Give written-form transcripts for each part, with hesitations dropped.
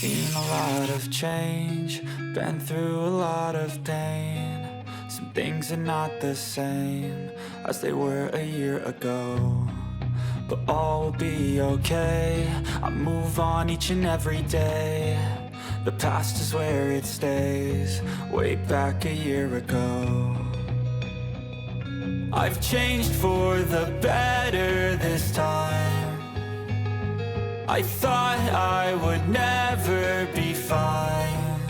Seen a lot of change, been through a lot of pain. Some things are not the same as they were a year ago, but all will be okay. I move on each and every day. The past is where it stays, way back a year ago. I've changed for the better this time. I thought I would never be fine.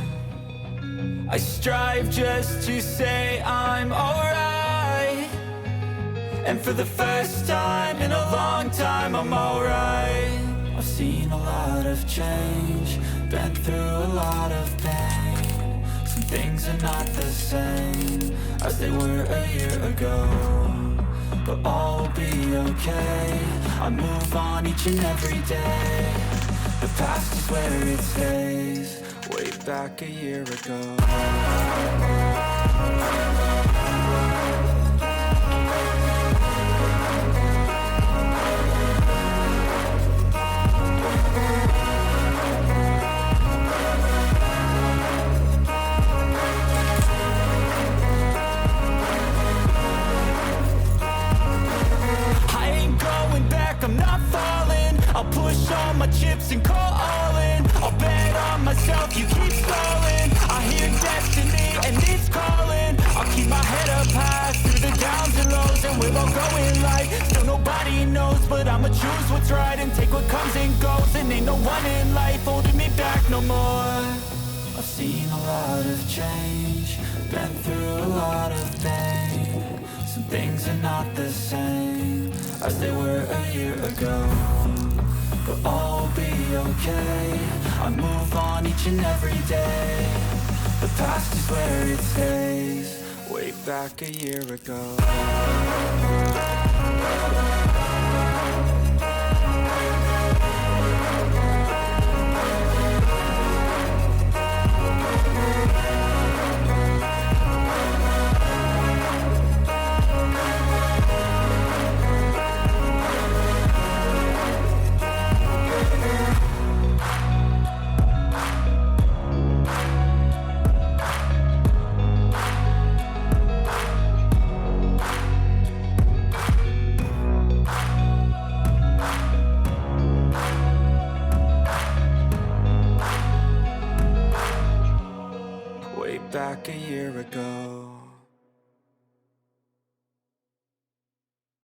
I strive just to say I'm alright, and for the first time in a long time I'm alright. I've seen a lot of change, been through a lot of pain. Some things are not the same as they were a year ago, but all will be okay. I move on each and every day. The past is where it stays, way back a year ago. I'm not falling, I'll push all my chips and call all in. I'll bet on myself, you keep stalling. I hear destiny and it's calling. I'll keep my head up high through the downs and lows, and we'll all go in life. Still nobody knows, but I'ma choose what's right and take what comes and goes. And ain't no one in life holding me back no more. I've seen a lot of change, been through a lot of pain. Some things are not the same as they were a year ago, but all will be okay. I move on each and every day. The past is where it stays, way back a year ago. Back a year ago.